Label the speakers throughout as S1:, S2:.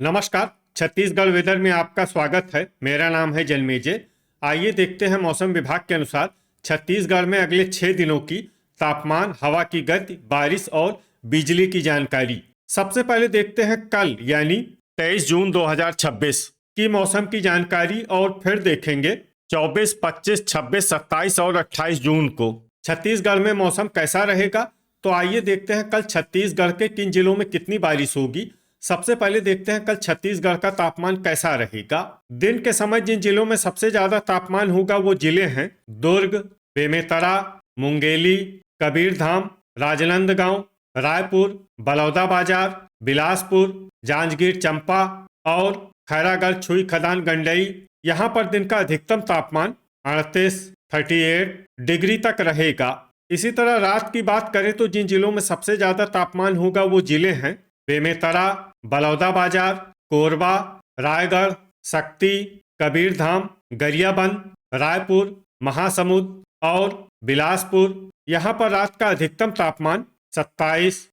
S1: नमस्कार। छत्तीसगढ़ वेदर में आपका स्वागत है। मेरा नाम है जन्मेजय। आइए देखते हैं मौसम विभाग के अनुसार छत्तीसगढ़ में अगले 6 दिनों की तापमान, हवा की गति, बारिश और बिजली की जानकारी। सबसे पहले देखते हैं कल यानी 23 जून 2026 की मौसम की जानकारी और फिर देखेंगे 24, 25, 26, 27 और 28 जून को छत्तीसगढ़ में मौसम कैसा रहेगा। तो आइए देखते हैं कल छत्तीसगढ़ के किन जिलों में कितनी बारिश होगी। सबसे पहले देखते हैं कल छत्तीसगढ़ का तापमान कैसा रहेगा। दिन के समय जिन जिलों में सबसे ज्यादा तापमान होगा वो जिले हैं दुर्ग, बेमेतरा, मुंगेली, कबीरधाम, राजनांदगांव, रायपुर, बलौदाबाजार, बिलासपुर, जांजगीर चांपा और खैरागढ़, छुई खदान, गंडई। यहाँ पर दिन का अधिकतम तापमान 38 डिग्री तक रहेगा। इसी तरह रात की बात करें तो जिन जिलों में सबसे ज्यादा तापमान होगा वो जिले हैं बेमेतरा, बलौदाबाजार, कोरबा, रायगढ़, शक्ति, कबीरधाम, गरियाबंद, रायपुर, महासमुंद और बिलासपुर। यहाँ पर रात का अधिकतम तापमान 27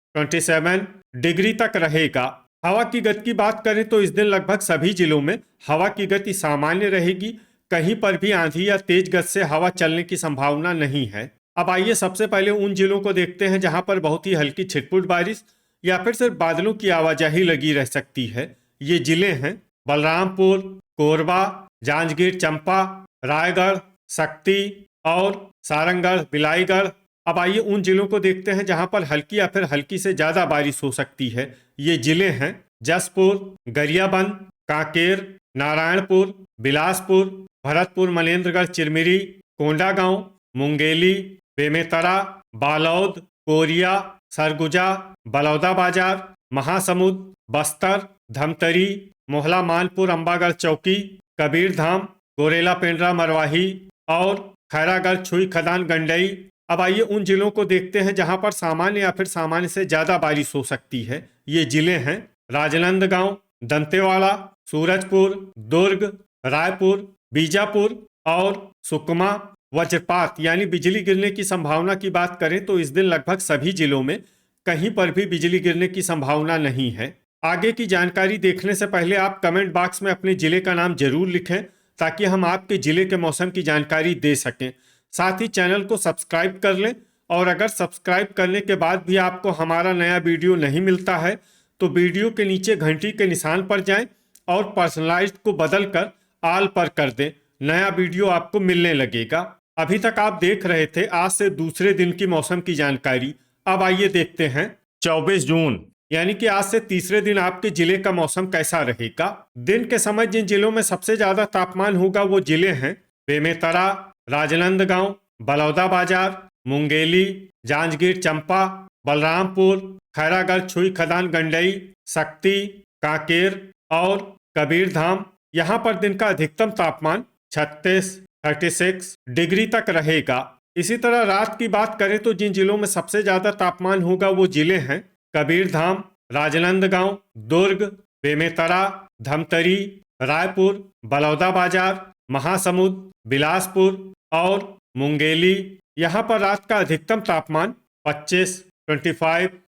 S1: डिग्री तक रहेगा। हवा की गति की बात करें तो इस दिन लगभग सभी जिलों में हवा की गति सामान्य रहेगी। कहीं पर भी आंधी या तेज गति से हवा चलने की संभावना नहीं है। अब आइए सबसे पहले उन जिलों को देखते हैं जहां पर बहुत ही हल्की छिटपुट बारिश या फिर सिर्फ बादलों की आवाजाही लगी रह सकती है। ये जिले हैं बलरामपुर, कोरबा, जांजगीर चांपा, रायगढ़, शक्ति और सारंगढ़, बिलाईगढ़। अब आइए उन जिलों को देखते हैं जहां पर हल्की या फिर हल्की से ज्यादा बारिश हो सकती है। ये जिले हैं जसपुर, गरियाबंद, कांकेर, नारायणपुर, बिलासपुर, भरतपुर, मनेन्द्रगढ़, चिरमिरी, कोंडागांव, मुंगेली, बेमेतरा, बालोद, कोरिया, सरगुजा, बलौदाबाजार, महासमुंद, बस्तर, धमतरी, मोहला, मानपुर, अंबागढ़ चौकी, कबीरधाम, गोरेला, पेंड्रा, मरवाही और खैरागढ़, छुई खदान, गंडई। अब आइए उन जिलों को देखते हैं जहां पर सामान्य या फिर सामान्य से ज्यादा बारिश हो सकती है। ये जिले हैं राजनांदगांव, दंतेवाड़ा, सूरजपुर, दुर्ग, रायपुर, बीजापुर और सुकमा। वज्रपात यानी बिजली गिरने की संभावना की बात करें तो इस दिन लगभग सभी जिलों में कहीं पर भी बिजली गिरने की संभावना नहीं है। आगे की जानकारी देखने से पहले आप कमेंट बॉक्स में अपने जिले का नाम जरूर लिखें ताकि हम आपके जिले के मौसम की जानकारी दे सकें। साथ ही चैनल को सब्सक्राइब कर लें और अगर सब्सक्राइब करने के बाद भी आपको हमारा नया वीडियो नहीं मिलता है तो वीडियो के नीचे घंटी के निशान पर जाएं और पर्सनलाइज्ड को बदलकर ऑल पर कर दें। नया वीडियो आपको मिलने लगेगा। अभी तक आप देख रहे थे आज से दूसरे दिन की मौसम की जानकारी। अब आइए देखते हैं 24 जून यानी कि आज से तीसरे दिन आपके जिले का मौसम कैसा रहेगा। दिन के समय जिन जिलों में सबसे ज्यादा तापमान होगा वो जिले हैं बेमेतरा, राजनांदगांव, बलौदाबाजार, मुंगेली, जांजगीर चांपा, बलरामपुर, खैरागढ़, छुई खदान, गंडई, शक्ति, कांकेर और कबीरधाम। यहाँ पर दिन का अधिकतम तापमान 36 डिग्री तक रहेगा। इसी तरह रात की बात करें तो जिन जिलों में सबसे ज्यादा तापमान होगा वो जिले हैं कबीरधाम, राजनांदगांव, दुर्ग, बेमेतरा, धमतरी, रायपुर, बलौदाबाजार, महासमुंद, बिलासपुर और मुंगेली। यहाँ पर रात का अधिकतम तापमान 25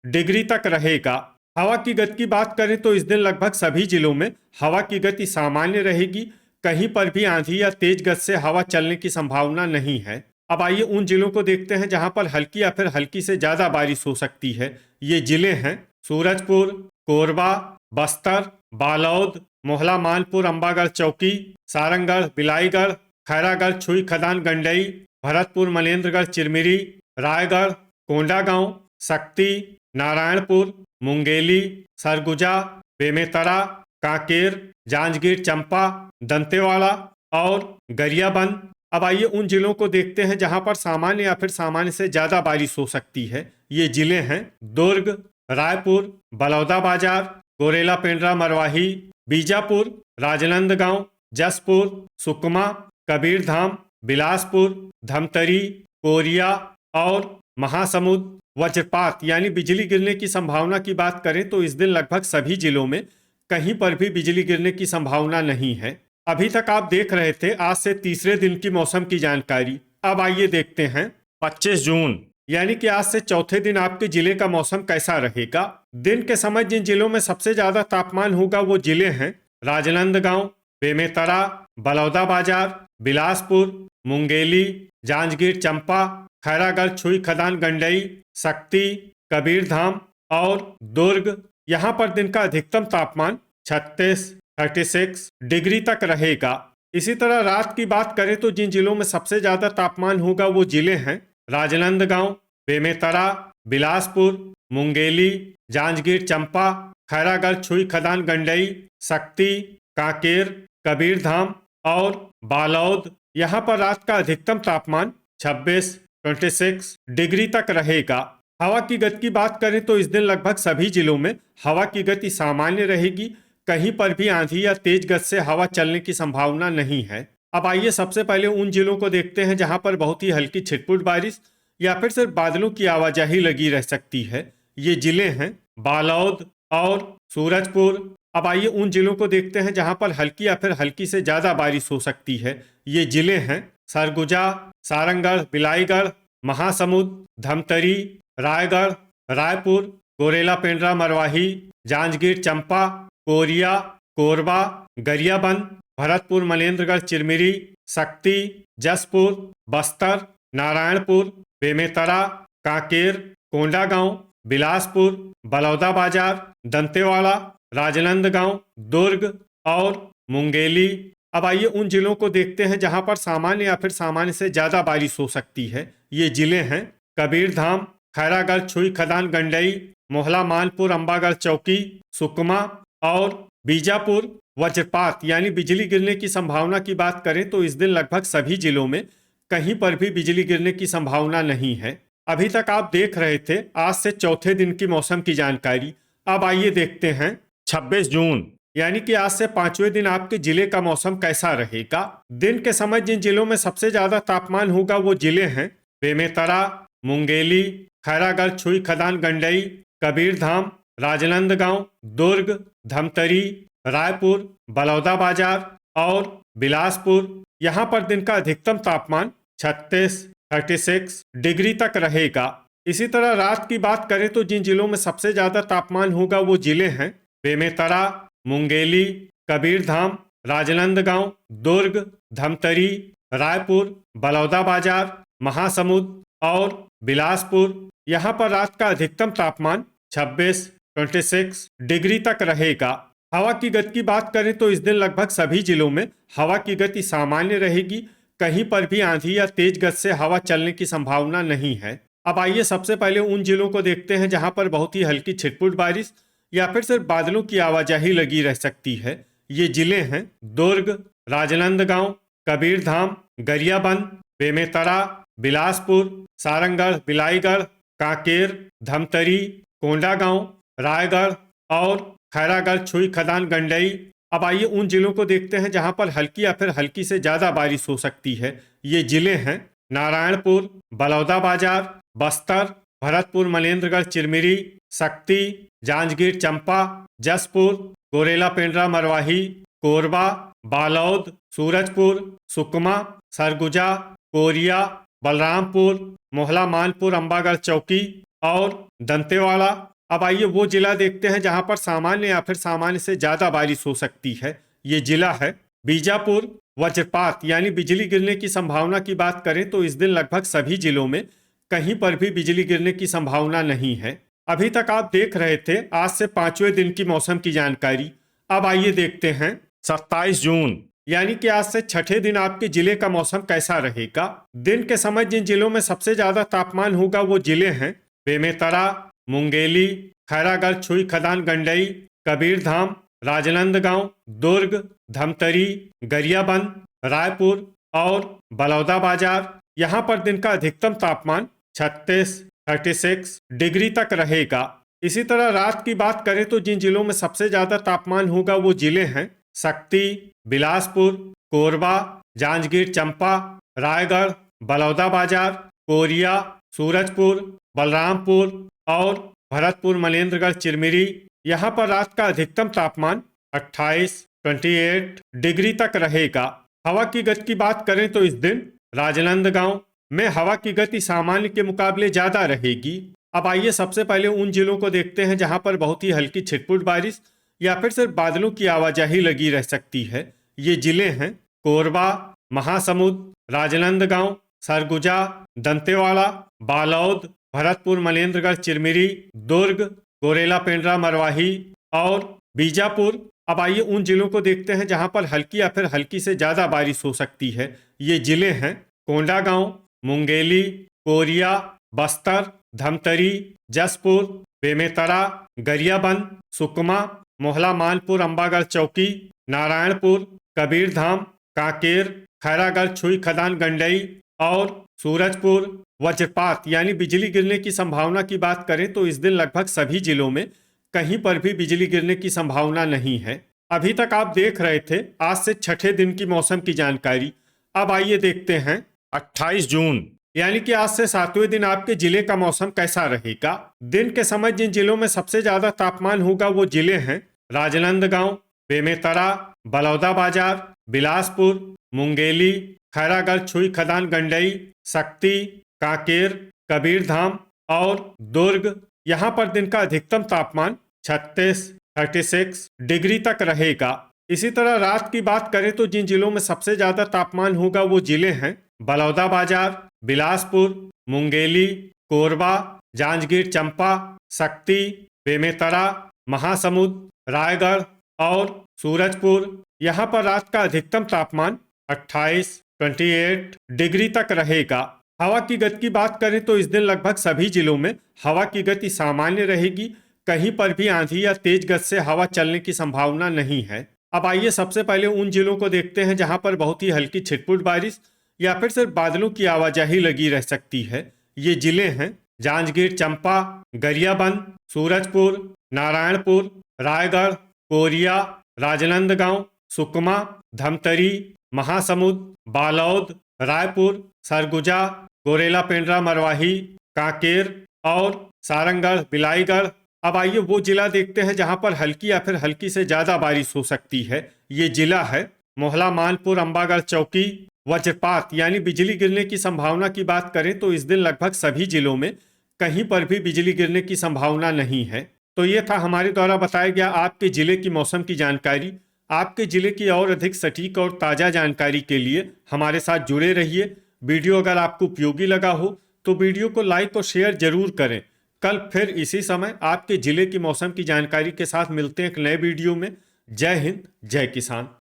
S1: डिग्री तक रहेगा। हवा की गति की बात करें तो इस दिन लगभग सभी जिलों में हवा की गति सामान्य रहेगी। कहीं पर भी आंधी या तेज गति से हवा चलने की संभावना नहीं है। अब आइए उन जिलों को देखते हैं जहां पर हल्की या फिर हल्की से ज्यादा बारिश हो सकती है। ये जिले हैं सूरजपुर, कोरबा, बस्तर, बालोद, मोहला, मानपुर, अंबागढ़ चौकी, सारंगढ़, बिलाईगढ़, खैरागढ़, छुई खदान, गंडई, भरतपुर, मनेन्द्रगढ़, चिरमिरी, रायगढ़, कोंडागांव, शक्ति, नारायणपुर, मुंगेली, सरगुजा, बेमेतरा, कांकेर, जांजगीर चांपा, दंतेवाड़ा और गरियाबंद। अब आइए उन जिलों को देखते हैं जहां पर सामान्य या फिर सामान्य से ज्यादा बारिश हो सकती है। ये जिले हैं दुर्ग, रायपुर, बलौदाबाजार, गोरेला, पेंड्रा, मरवाही, बीजापुर, राजनांदगांव, जसपुर, सुकमा, कबीरधाम, बिलासपुर, धमतरी, कोरिया और महासमुंद। वज्रपात यानी बिजली गिरने की संभावना की बात करें तो इस दिन लगभग सभी जिलों में कहीं पर भी बिजली गिरने की संभावना नहीं है। अभी तक आप देख रहे थे आज से तीसरे दिन की मौसम की जानकारी। अब आइए देखते हैं 25 जून यानी कि आज से चौथे दिन आपके जिले का मौसम कैसा रहेगा। दिन के समय जिन जिलों में सबसे ज्यादा तापमान होगा वो जिले हैं राजनांदगांव, बेमेतरा, बलौदाबाजार, बिलासपुर, मुंगेली, जांजगीर चंपा, खैरागढ़, छुई खदान, गंडई, शक्ति, कबीरधाम और दुर्ग। यहाँ पर दिन का अधिकतम तापमान 36 डिग्री तक रहेगा। इसी तरह रात की बात करें तो जिन जिलों में सबसे ज्यादा तापमान होगा वो जिले हैं राजनांदगांव, बेमेतरा, बिलासपुर, मुंगेली, जांजगीर चंपा, खैरागढ़, छुई खदान, गंडई, शक्ति, कांकेर, कबीरधाम और बालौद। यहाँ पर रात का अधिकतम तापमान 26 डिग्री तक रहेगा। हवा की गति की बात करें तो इस दिन लगभग सभी जिलों में हवा की गति सामान्य रहेगी। कहीं पर भी आंधी या तेज गति से हवा चलने की संभावना नहीं है। अब आइए सबसे पहले उन जिलों को देखते हैं जहां पर बहुत ही हल्की छिटपुट बारिश या फिर सिर्फ बादलों की आवाजाही लगी रह सकती है। ये जिले हैं बालौद और सूरजपुर। अब आइए उन जिलों को देखते हैं जहां पर हल्की या फिर हल्की से ज्यादा बारिश हो सकती है। ये जिले हैं सरगुजा, सारंगढ़, बिलाईगढ़, महासमुंद, धमतरी, रायगढ़, रायपुर, गोरेला, पेंड्रा, मरवाही, जांजगीर चंपा, कोरिया, कोरबा, गरियाबंद, भरतपुर, मनेन्द्रगढ़, चिरमिरी, शक्ति, जसपुर, बस्तर, नारायणपुर, बेमेतरा, कांकेर, कोंडागांव, बिलासपुर, बलौदाबाजार, दंतेवाड़ा, राजनांदगांव, दुर्ग और मुंगेली। अब आइए उन जिलों को देखते हैं जहां पर सामान्य या फिर सामान्य से ज्यादा बारिश हो सकती है। ये जिले हैं कबीरधाम, खैरागढ़, छुई खदान, गंडई, मोहला, मानपुर, अंबागढ़ चौकी, सुकमा और बीजापुर। वज्रपात यानी बिजली गिरने की संभावना की बात करें तो इस दिन लगभग सभी जिलों में कहीं पर भी बिजली गिरने की संभावना नहीं है। अभी तक आप देख रहे थे आज से चौथे दिन की मौसम की जानकारी। अब आइए देखते हैं 26 जून यानी कि आज से पांचवें दिन आपके जिले का मौसम कैसा रहेगा। दिन के समय जिन जिलों में सबसे ज्यादा तापमान होगा वो जिले हैं बेमेतरा, मुंगेली, खैरागढ़, छुई खदान, गंडई, कबीरधाम, राजनांदगांव, दुर्ग, धमतरी, रायपुर, बलौदाबाजार और बिलासपुर। यहाँ पर दिन का अधिकतम तापमान 36 डिग्री तक रहेगा। इसी तरह रात की बात करें तो जिन जिलों में सबसे ज्यादा तापमान होगा वो जिले हैं बेमेतरा, मुंगेली, कबीरधाम, राजनांदगांव, दुर्ग, धमतरी, रायपुर, बलौदाबाजार, महासमुंद और बिलासपुर। यहाँ पर रात का अधिकतम तापमान 26 डिग्री तक रहेगा। हवा की गति की बात करें तो इस दिन लगभग सभी जिलों में हवा की गति सामान्य रहेगी। कहीं पर भी आंधी या तेज गति से हवा चलने की संभावना नहीं है। अब आइए सबसे पहले उन जिलों को देखते हैं जहां पर बहुत ही हल्की छिटपुट बारिश या फिर सिर्फ बादलों की आवाजाही लगी रह सकती है। ये जिले हैं दुर्ग, राजनांदगांव, कबीरधाम, गरियाबंद, बेमेतरा, बिलासपुर, सारंगढ़, बिलाईगढ़, कांकेर, धमतरी, कोंडागांव, रायगढ़ और खैरागढ़, छुई खदान, गंडई। अब आइए उन जिलों को देखते हैं जहां पर हल्की या फिर हल्की से ज्यादा बारिश हो सकती है। ये जिले हैं नारायणपुर, बलौदाबाजार, बस्तर, भरतपुर, मनेन्द्रगढ़, चिरमिरी, शक्ति, जांजगीर चंपा, जसपुर, गोरेला, पेंड्रा, मरवाही, कोरबा, बालौद, सूरजपुर, सुकमा, सरगुजा, कोरिया, बलरामपुर, मोहला, मानपुर, अंबागढ़ चौकी और दंतेवाड़ा। अब आइए वो जिला देखते हैं जहां पर सामान्य या फिर सामान्य से ज्यादा बारिश हो सकती है। ये जिला है बीजापुर। वज्रपात यानी बिजली गिरने की संभावना की बात करें तो इस दिन लगभग सभी जिलों में कहीं पर भी बिजली गिरने की संभावना नहीं है। अभी तक आप देख रहे थे आज से पांचवें दिन की मौसम की जानकारी। अब आइए देखते हैं 27 जून यानी कि आज से छठे दिन आपके जिले का मौसम कैसा रहेगा। दिन के समय जिन जिलों में सबसे ज्यादा तापमान होगा वो जिले हैं बेमेतरा, मुंगेली, खैरागढ़, छुई खदान, गंडई, कबीरधाम, राजनांदगांव, दुर्ग, धमतरी, गरियाबंद, रायपुर और बलौदाबाजार। यहाँ पर दिन का अधिकतम तापमान 36 डिग्री तक रहेगा। इसी तरह रात की बात करें तो जिन जिलों में सबसे ज्यादा तापमान होगा वो जिले हैं शक्ति, बिलासपुर, कोरबा, जांजगीर चंपा, रायगढ़, बलौदाबाजार, कोरिया, सूरजपुर, बलरामपुर और भरतपुर, मनेन्द्रगढ़, चिरमिरी। यहाँ पर रात का अधिकतम तापमान 28 डिग्री तक रहेगा। हवा की गति की बात करें तो इस दिन राजनांदगांव, में हवा की गति सामान्य के मुकाबले ज्यादा रहेगी। अब आइए सबसे पहले उन जिलों को देखते हैं जहां पर बहुत ही हल्की छिटपुट बारिश या फिर सिर्फ बादलों की आवाजाही लगी रह सकती है। ये जिले हैं कोरबा, महासमुंद, राजनांदगांव, सरगुजा, दंतेवाड़ा, बालोद, भरतपुर, मनेन्द्रगढ़, चिरमिरी, दुर्ग, गोरेला, पेंड्रा, मरवाही और बीजापुर। अब आइए उन जिलों को देखते हैं जहां पर हल्की या फिर हल्की से ज्यादा बारिश हो सकती है। ये जिले हैं कोंडागांव, मुंगेली, कोरिया, बस्तर, धमतरी, जसपुर, बेमेतरा, गरियाबंद, सुकमा, मोहला, मानपुर, अंबागढ़ चौकी, नारायणपुर, कबीरधाम, कांकेर, खैरागढ़, छुई, खदान, गंडई और सूरजपुर। वज्रपात यानी बिजली गिरने की संभावना की बात करें तो इस दिन लगभग सभी जिलों में कहीं पर भी बिजली गिरने की संभावना नहीं है। अभी तक आप देख रहे थे आज से छठे दिन की मौसम की जानकारी। अब आइए देखते हैं 28 जून यानी कि आज से 7वें दिन आपके जिले का मौसम कैसा रहेगा। दिन के समय जिन जिलों में सबसे ज्यादा तापमान होगा वो जिले हैं राजनांदगांव, बेमेतरा, बलौदाबाजार, बिलासपुर, मुंगेली, खैरागढ़, छुई, खदान, गंडई, शक्ति, कांकेर, कबीरधाम और दुर्ग। यहाँ पर दिन का अधिकतम तापमान 36 डिग्री तक रहेगा। इसी तरह रात की बात करें तो जिन जिलों में सबसे ज्यादा तापमान होगा वो जिले हैं बलौदाबाजार, बिलासपुर, मुंगेली, कोरबा, जांजगीर चंपा, शक्ति, बेमेतरा, महासमुंद, रायगढ़ और सूरजपुर। यहाँ पर रात का अधिकतम तापमान 28 डिग्री तक रहेगा। हवा की गति की बात करें तो इस दिन लगभग सभी जिलों में हवा की गति सामान्य रहेगी। कहीं पर भी आंधी या तेज गति से हवा चलने की संभावना नहीं है। अब आइए सबसे पहले उन जिलों को देखते हैं जहां पर बहुत ही हल्की छिटपुट बारिश या फिर सिर्फ बादलों की आवाजाही लगी रह सकती है। ये जिले हैं जांजगीर चंपा, गरियाबंद, सूरजपुर, नारायणपुर, रायगढ़, कोरिया, राजनांदगांव, सुकमा, धमतरी, महासमुंद, बालोद, रायपुर, सरगुजा, गोरेला, पेंड्रा, मरवाही, कांकेर और सारंगढ़, बिलाईगढ़। अब आइए वो जिला देखते हैं जहां पर हल्की या फिर हल्की से ज्यादा बारिश हो सकती है। ये जिला है मोहला, मानपुर, अंबागढ़ चौकी। वज्रपात यानी बिजली गिरने की संभावना की बात करें तो इस दिन लगभग सभी जिलों में कहीं पर भी बिजली गिरने की संभावना नहीं है। तो ये था हमारे द्वारा बताया गया आपके जिले की मौसम की जानकारी। आपके जिले की और अधिक सटीक और ताज़ा जानकारी के लिए हमारे साथ जुड़े रहिए। वीडियो अगर आपको उपयोगी लगा हो तो वीडियो को लाइक और शेयर जरूर करें। कल फिर इसी समय आपके जिले की मौसम की जानकारी के साथ मिलते हैं एक नए वीडियो में। जय हिंद, जय किसान।